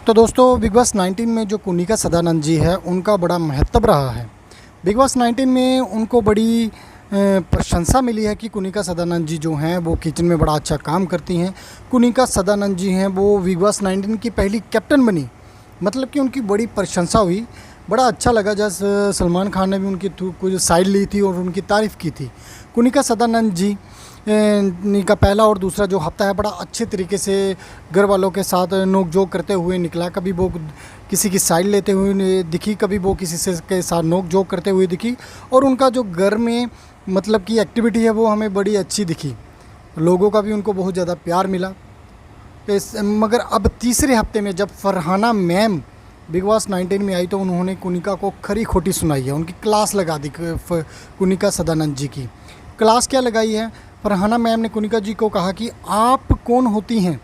तो दोस्तों big boss 19 में जो कुनिका सदानंद जी है उनका बड़ा महत्व रहा है। बिग बॉस 19 में उनको बड़ी प्रशंसा मिली है कि कुनिका सदानंद जी जो हैं वो किचन में बड़ा अच्छा काम करती हैं। कुनिका सदानंद जी हैं वो बिग बॉस 19 की पहली कैप्टन बनी, मतलब कि उनकी बड़ी प्रशंसा हुई। बड़ा अच्छा लगा जब सलमान खान ने भी उनकी कुछ साइड ली थी और उनकी तारीफ़ की थी। कुनिका सदानंद जी का पहला और दूसरा जो हफ्ता है बड़ा अच्छे तरीके से घर वालों के साथ नोक झोंक करते हुए निकला। कभी वो किसी की साइड लेते हुए दिखी, कभी वो किसी से के साथ नोक झोंक करते हुए दिखी। और उनका जो घर में मतलब की एक्टिविटी है वो हमें बड़ी अच्छी दिखी। लोगों का भी उनको बहुत ज़्यादा प्यार मिला। मगर अब तीसरे हफ्ते में जब फरहाना मैम बिग बॉस 19 में आई तो उन्होंने कुनिका को खरी खोटी सुनाई है, उनकी क्लास लगा दी। कुनिका सदानंद जी की क्लास क्या लगाई है? फरहाना मैम ने कुनिका जी को कहा कि आप कौन होती हैं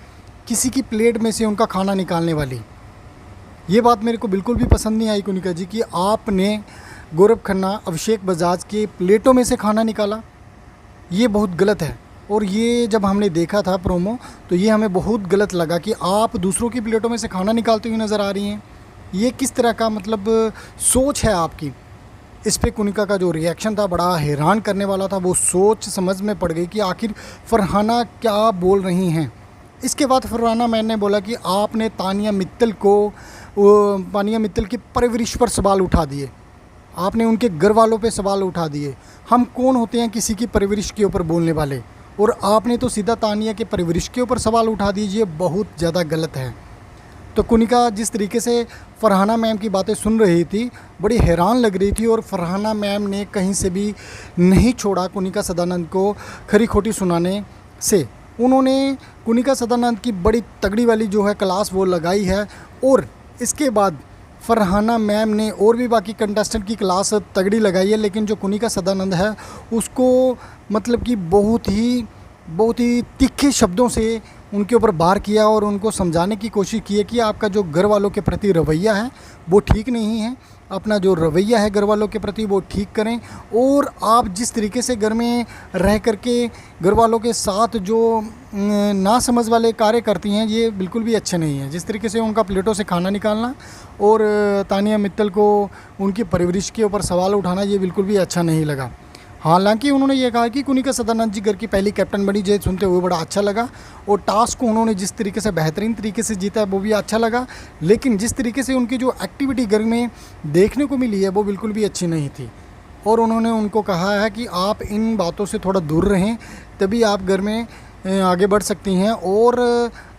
किसी की प्लेट में से उनका खाना निकालने वाली। ये बात मेरे को बिल्कुल भी पसंद नहीं आई कुनिका जी कि आपने गौरव खन्ना, अभिषेक बजाज के प्लेटों में से खाना निकाला। ये बहुत गलत है। और ये जब हमने देखा था प्रोमो तो ये हमें बहुत गलत लगा कि आप दूसरों की प्लेटों में से खाना निकालती हुई नज़र आ रही हैं। ये किस तरह का मतलब सोच है आपकी? इस पे कुनिका का जो रिएक्शन था बड़ा हैरान करने वाला था। वो सोच समझ में पड़ गई कि आखिर फरहाना क्या बोल रही हैं। इसके बाद फरहाना मैम ने बोला कि आपने तानिया मित्तल की परवरिश पर सवाल उठा दिए, आपने उनके घर वालों पे सवाल उठा दिए। हम कौन होते हैं किसी की परवरिश के ऊपर बोलने वाले, और आपने तो सीधा तानिया के परवरिश के ऊपर सवाल उठा दीजिए। बहुत ज़्यादा गलत है। तो कुनिका जिस तरीके से फरहाना मैम की बातें सुन रही थी बड़ी हैरान लग रही थी। और फरहाना मैम ने कहीं से भी नहीं छोड़ा कुनिका सदानंद को खरी खोटी सुनाने से। उन्होंने कुनिका सदानंद की बड़ी तगड़ी वाली जो है क्लास वो लगाई है। और इसके बाद फरहाना मैम ने और भी बाकी कंटेस्टेंट की क्लास तगड़ी लगाई है। लेकिन जो कुनिका सदानंद है उसको मतलब कि बहुत ही तीखे शब्दों से उनके ऊपर वार किया और उनको समझाने की कोशिश की है कि आपका जो घर वालों के प्रति रवैया है वो ठीक नहीं है। अपना जो रवैया है घर वालों के प्रति वो ठीक करें। और आप जिस तरीके से घर में रह करके घर वालों के साथ जो ना समझ वाले कार्य करती हैं ये बिल्कुल भी अच्छे नहीं हैं। जिस तरीके से उनका प्लेटों से खाना निकालना और तानिया मित्तल को उनकी परवरिश के ऊपर सवाल उठाना ये बिल्कुल भी अच्छा नहीं लगा। हालांकि उन्होंने ये कहा कि कुनिका सदानंद जी घर की पहली कैप्टन बनी, ये सुनते हुए बड़ा अच्छा लगा। और टास्क को उन्होंने जिस तरीके से बेहतरीन तरीके से जीता है वो भी अच्छा लगा। लेकिन जिस तरीके से उनकी जो एक्टिविटी घर में देखने को मिली है वो बिल्कुल भी अच्छी नहीं थी। और उन्होंने उनको कहा है कि आप इन बातों से थोड़ा दूर रहें, तभी आप घर में आगे बढ़ सकती हैं। और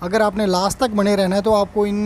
अगर आपने लास्ट तक बने रहना है तो आपको इन